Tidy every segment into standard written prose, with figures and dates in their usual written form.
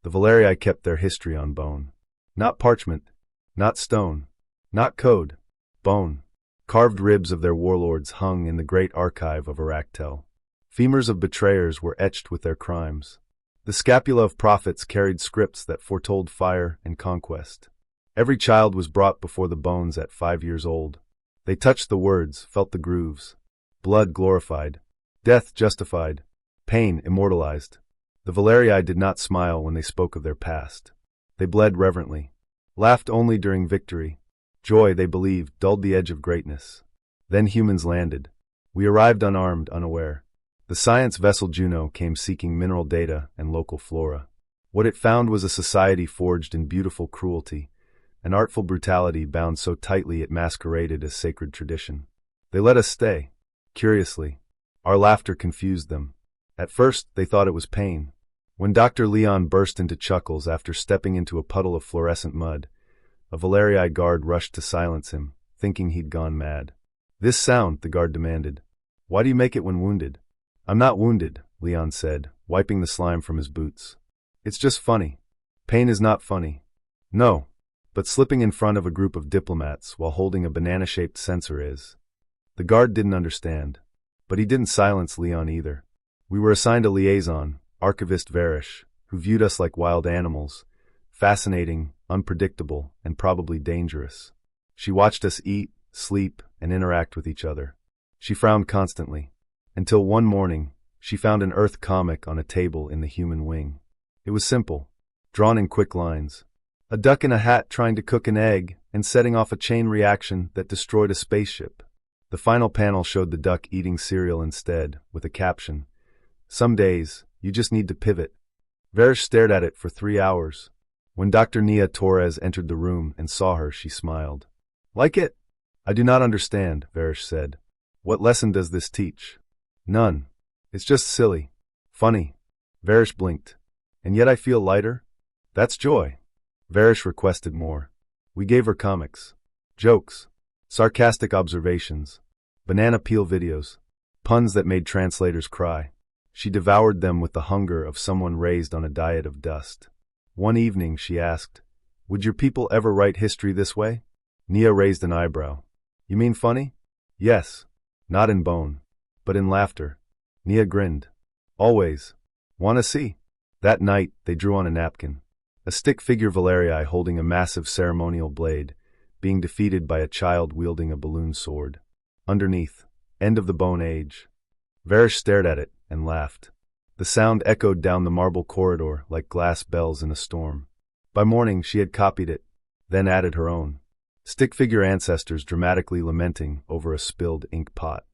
The Valerii kept their history on bone. Not parchment, not stone, not code, bone. Carved ribs of their warlords hung in the great archive of Arachtel. Femurs of betrayers were etched with their crimes. The scapula of prophets carried scripts that foretold fire and conquest. Every child was brought before the bones at 5 years old. They touched the words, felt the grooves. Blood glorified. Death justified. Pain immortalized. The Valerii did not smile when they spoke of their past. They bled reverently. Laughed only during victory. Joy, they believed, dulled the edge of greatness. Then humans landed. We arrived unarmed, unaware. The science vessel Juno came seeking mineral data and local flora. What it found was a society forged in beautiful cruelty, an artful brutality bound so tightly it masqueraded as sacred tradition. They let us stay. Curiously. Our laughter confused them. At first, they thought it was pain. When Dr. Leon burst into chuckles after stepping into a puddle of fluorescent mud, a Valerii guard rushed to silence him, thinking he'd gone mad. "This sound," the guard demanded. "Why do you make it when wounded?" "I'm not wounded," Leon said, wiping the slime from his boots. "It's just funny." "Pain is not funny." "No, but slipping in front of a group of diplomats while holding a banana-shaped censer is." The guard didn't understand. But he didn't silence Leon either. We were assigned a liaison, Archivist Varish, who viewed us like wild animals, fascinating, unpredictable, and probably dangerous. She watched us eat, sleep, and interact with each other. She frowned constantly. Until one morning, she found an Earth comic on a table in the human wing. It was simple, drawn in quick lines. A duck in a hat trying to cook an egg and setting off a chain reaction that destroyed a spaceship. The final panel showed the duck eating cereal instead, with a caption, "Some days, you just need to pivot." Varish stared at it for 3 hours. When Dr. Nia Torres entered the room and saw her, she smiled. "Like it?" "I do not understand," Varish said. "What lesson does this teach?" "None. It's just silly. Funny." Varish blinked. "And yet I feel lighter?" "That's joy." Varish requested more. We gave her comics. Jokes. Sarcastic observations. Banana peel videos. Puns that made translators cry. She devoured them with the hunger of someone raised on a diet of dust. One evening she asked, "Would your people ever write history this way?" Nia raised an eyebrow. "You mean funny?" "Yes. Not in bone. But in laughter." Nia grinned. "Always. Wanna see?" That night, they drew on a napkin. A stick figure Valerii holding a massive ceremonial blade, being defeated by a child wielding a balloon sword. Underneath, "End of the Bone Age." Varish stared at it and laughed. The sound echoed down the marble corridor like glass bells in a storm. By morning, she had copied it, then added her own. Stick figure ancestors dramatically lamenting over a spilled ink pot.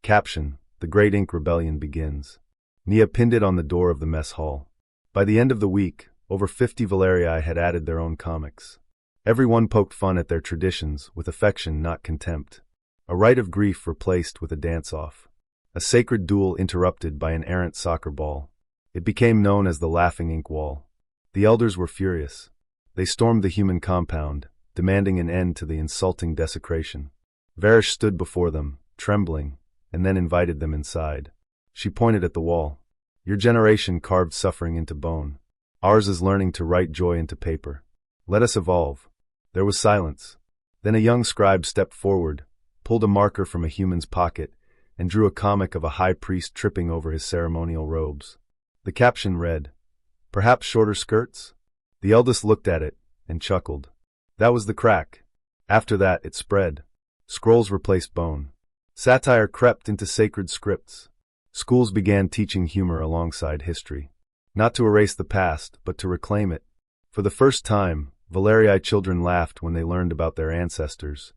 Caption, "The Great Ink Rebellion begins." Nia pinned it on the door of the mess hall. By the end of the week, over 50 Valerii had added their own comics. Everyone poked fun at their traditions with affection, not contempt. A rite of grief replaced with a dance-off. A sacred duel interrupted by an errant soccer ball. It became known as the Laughing Ink Wall. The elders were furious. They stormed the human compound, demanding an end to the insulting desecration. Varish stood before them, trembling, and then invited them inside. She pointed at the wall. "Your generation carved suffering into bone. Ours is learning to write joy into paper. Let us evolve." There was silence. Then a young scribe stepped forward, pulled a marker from a human's pocket, and drew a comic of a high priest tripping over his ceremonial robes. The caption read, "Perhaps shorter skirts?" The eldest looked at it and chuckled. That was the crack. After that, it spread. Scrolls replaced bone. Satire crept into sacred scripts. Schools began teaching humor alongside history. Not to erase the past, but to reclaim it. For the first time, Valerii children laughed when they learned about their ancestors,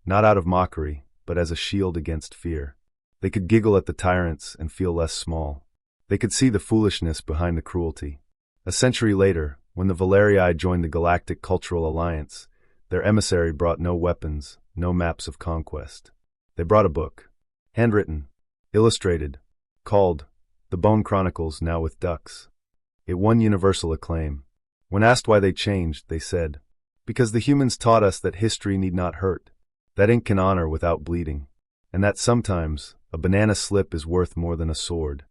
not out of mockery, but as a shield against fear. They could giggle at the tyrants and feel less small. They could see the foolishness behind the cruelty. A century later, when the Valerii joined the Galactic Cultural Alliance, their emissary brought no weapons, no maps of conquest. They brought a book, handwritten, illustrated, called The Bone Chronicles, Now with Ducks. It won universal acclaim. When asked why they changed, they said, "Because the humans taught us that history need not hurt, that ink can honor without bleeding, and that sometimes a banana slip is worth more than a sword."